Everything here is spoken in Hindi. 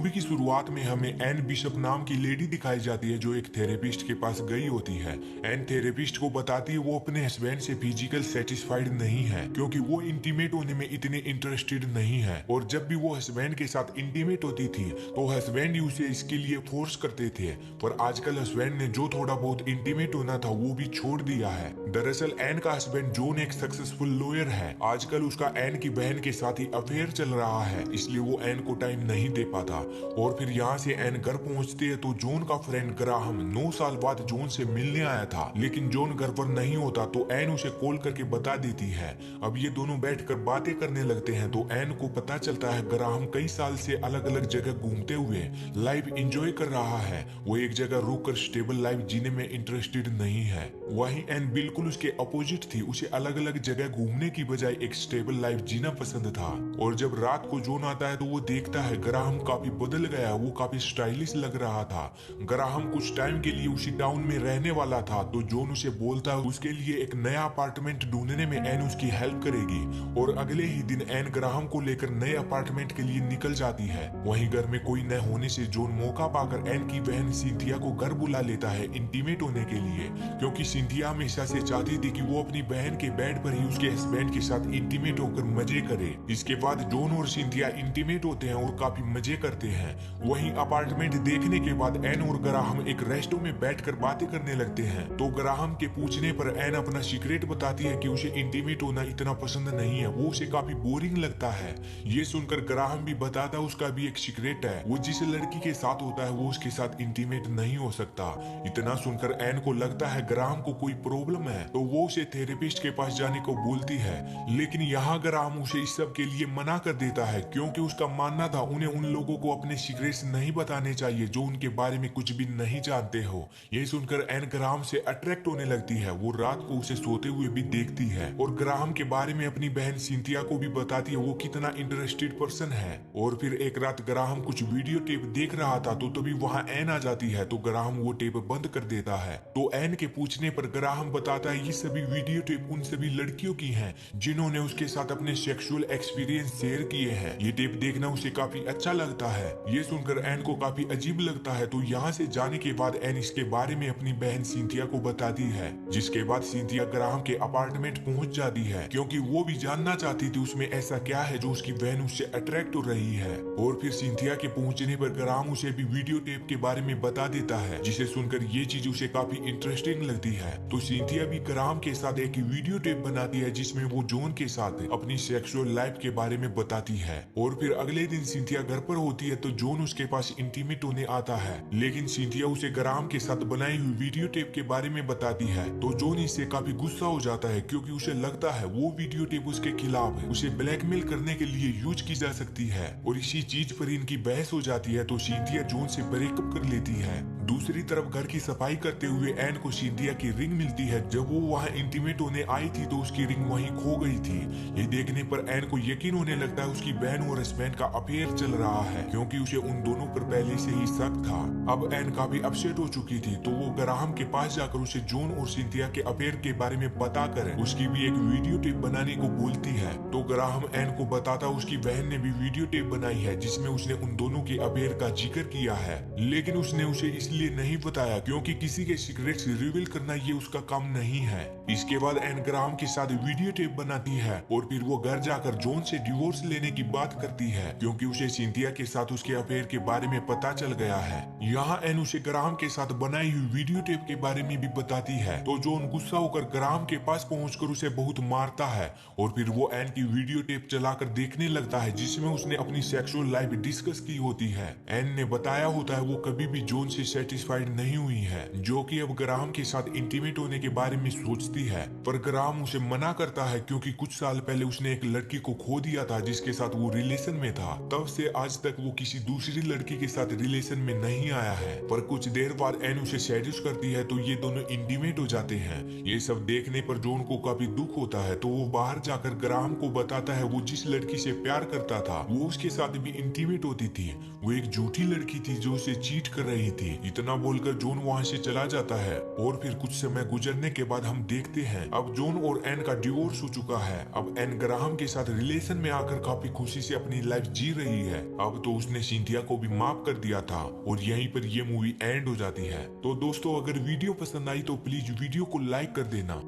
मूवी की शुरुआत में हमें एन बिशप नाम की लेडी दिखाई जाती है जो एक थेरेपिस्ट के पास गई होती है। एन थेरेपिस्ट को बताती है वो अपने हस्बैंड से फिजिकल सेटिस्फाइड नहीं है क्योंकि वो इंटीमेट होने में इतने इंटरेस्टेड नहीं है, और जब भी वो हस्बैंड के साथ इंटीमेट होती थी तो हस्बैंड ही उसे इसके लिए फोर्स करते थे। पर आजकल हस्बैंड ने जो थोड़ा बहुत इंटीमेट होना था वो भी छोड़ दिया है। दरअसल एन का हस्बैंड जॉन एक सक्सेसफुल लॉयर है। आजकल उसका एन की बहन के साथ ही अफेयर चल रहा है, इसलिए वो एन को टाइम नहीं दे पाता। और फिर यहाँ से एन घर पहुंचती है तो जॉन का फ्रेंड ग्राहम 9 साल बाद जॉन से मिलने आया था, लेकिन जॉन घर पर नहीं होता तो एन उसे कॉल करके बता देती है। अब ये दोनों बैठकर बातें करने लगते हैं तो एन को पता चलता है ग्राहम कई साल से अलग अलग जगह घूमते हुए लाइफ एंजॉय कर रहा है। वो एक जगह रुककर स्टेबल लाइफ जीने में इंटरेस्टेड नहीं है। वहीं एन बिल्कुल उसके अपोजिट थी, उसे अलग अलग जगह घूमने की बजाय एक स्टेबल लाइफ जीना पसंद था। और जब रात को जॉन आता है तो वो देखता है ग्राहम काफी बदल गया, वो काफी स्टाइलिश लग रहा था। ग्राहम कुछ टाइम के लिए उसी टाउन में रहने वाला था तो जॉन उसे बोलता है उसके लिए एक नया अपार्टमेंट ढूंढने में एन उसकी हेल्प करेगी। और अगले ही दिन एन ग्राहम को लेकर नए अपार्टमेंट के लिए निकल जाती है। वहीं घर में कोई न होने से जॉन मौका पाकर एन की बहन सिंथिया को घर बुला लेता है इंटीमेट होने के लिए, क्योंकि सिंथिया हमेशा से चाहती थी कि वो अपनी बहन के बेड पर ही उसके हस्बैंड के साथ इंटीमेट होकर मजे करे। इसके बाद जॉन और सिंथिया इंटीमेट होते हैं और काफी मजे करते हैं। वहीं अपार्टमेंट देखने के बाद एन और ग्राहम एक रेस्टोरेंट में बैठकर बातें करने लगते हैं तो ग्राहम के पूछने पर एन अपना सीक्रेट बताती है कि उसे इंटीमेट होना इतना पसंद नहीं है, वो उसे काफी बोरिंग लगता है। ये सुनकर ग्राहम भी बताता है उसका भी एक सीक्रेट है, वो जिस लड़की के साथ होता है वो उसके साथ इंटीमेट नहीं हो सकता। इतना सुनकर एन को लगता है ग्राहम को कोई प्रॉब्लम है तो वो उसे थेरेपिस्ट के पास जाने को बोलती है, लेकिन यहाँ ग्राहम उसे इस सब के लिए मना कर देता है क्योंकि उसका मानना था उन्हें उन लोगों को अपने सीक्रेट्स नहीं बताने चाहिए जो उनके बारे में कुछ भी नहीं जानते हो। ये सुनकर एन ग्राहम से अट्रैक्ट होने लगती है। वो रात को उसे सोते हुए भी देखती है और ग्राहम के बारे में अपनी बहन सिंथिया को भी बताती है वो कितना इंटरेस्टेड पर्सन है। और फिर एक रात ग्राहम कुछ वीडियो टेप देख रहा था तो तभी वहाँ एन आ जाती है तो ग्राहम वो टेप बंद कर देता है। तो एन के पूछने पर ग्राहम बताता है ये सभी वीडियो टेप उन सभी लड़कियों की हैं जिन्होंने उसके साथ अपने सेक्सुअल एक्सपीरियंस शेयर किए हैं। ये टेप देखना उसे काफी अच्छा लगता है। ये सुनकर एन को काफी अजीब लगता है तो यहाँ से जाने के बाद एन इसके बारे में अपनी बहन सिंथिया को बताती है, जिसके बाद सिंथिया ग्राहम के अपार्टमेंट पहुंच जाती है क्योंकि वो भी जानना चाहती थी उसमें ऐसा क्या है जो उसकी बहन उससे अट्रैक्ट हो रही है। और फिर सिंथिया के पहुंचने पर ग्राहम उसे भी वीडियो टेप के बारे में बता देता है, जिसे सुनकर ये चीज उसे काफी इंटरेस्टिंग लगती है। तो सिंथिया भी ग्राहम के साथ एक वीडियो टेप बनाती है जिसमें वो जॉन के साथ अपनी सेक्सुअल लाइफ के बारे में बताती है। और फिर अगले दिन सिंथिया घर पर होती है तो जॉन उसके पास इंटीमेट होने आता है, लेकिन सिंथिया उसे ग्राहम के साथ बनाई हुई वीडियो टेप के बारे में बताती है तो जॉन इससे काफी गुस्सा हो जाता है क्योंकि उसे लगता है वो वीडियो टेप उसके खिलाफ है, उसे ब्लैकमेल करने के लिए यूज की जा सकती है। और इसी चीज पर इनकी बहस हो जाती है तो सिंथिया जॉन से ब्रेकअप कर लेती है। दूसरी तरफ घर की सफाई करते हुए एन को सिंथिया की रिंग मिलती है। जब वो वहाँ इंटीमेट होने आई थी तो उसकी रिंग वहीं खो गई थी। ये देखने पर एन को यकीन होने लगता है उसकी बहन और हस्बैंड का अफेयर चल रहा है क्योंकि उसे उन दोनों पर पहले से ही शक था। अब एन काफी अपसेट हो चुकी थी तो वो ग्राहम के पास जाकर उसे जॉन और सिंथिया के अफेयर के बारे में पता कर उसकी भी एक वीडियो टेप बनाने को बोलती है। तो ग्राहम एन को बताता उसकी बहन ने भी वीडियो टेप बनाई है जिसमें उसने उन दोनों के अफेयर का जिक्र किया है, लेकिन उसने उसे इसलिए नहीं बताया क्योंकि किसी के सीक्रेट्स रिवील करना ये उसका काम नहीं है। इसके बाद एन ग्राहम के साथ वीडियो टेप बनाती है और फिर वो घर जाकर जॉन से डिवोर्स लेने की बात करती है क्योंकि उसे सिंथिया के साथ उसके अफेयर के बारे में पता चल गया है। यहाँ एन उसे ग्राहम के साथ बनाई हुई वीडियो टेप के बारे में भी बताती है तो जॉन गुस्सा होकर ग्राहम के पास पहुंचकर उसे बहुत मारता है और फिर वो एन की वीडियो टेप चलाकर देखने लगता है जिसमें उसने अपनी सेक्सुअल लाइफ डिस्कस की होती है। एन ने बताया होता है वो कभी भी जॉन से सेटिस्फाइड नहीं हुई है, जो कि अब ग्राहम के साथ इंटीमेट होने के बारे में सोचती है। पर ग्राहम उसे मना करता है क्योंकि कुछ साल पहले उसने एक लड़की को खो दिया था जिसके साथ वो रिलेशन में था। तब से आज तक वो किसी दूसरी लड़की के साथ रिलेशन में नहीं आया है। पर कुछ देर बाद एन उसे सेड्यूस करती है तो ये दोनों इंटीमेट हो जाते हैं। ये सब देखने पर जॉन को काफी दुख होता है तो वो बाहर जाकर ग्राहम को बताता है वो जिस लड़की से प्यार करता था वो उसके साथ भी इंटीमेट होती थी, वो एक झूठी लड़की थी जो उसे चीट कर रही थी। इतना बोलकर जॉन वहाँ से चला जाता है और फिर कुछ समय गुजरने के बाद हम देखते हैं अब जॉन और एन का डिवोर्स हो चुका है। अब एन ग्राहम के साथ रिलेशन में आकर काफी खुशी से अपनी लाइफ जी रही है। अब तो उसने सिंथिया को भी माफ कर दिया था और यहीं पर ये मूवी एंड हो जाती है। तो दोस्तों अगर वीडियो पसंद आई तो प्लीज वीडियो को लाइक कर देना।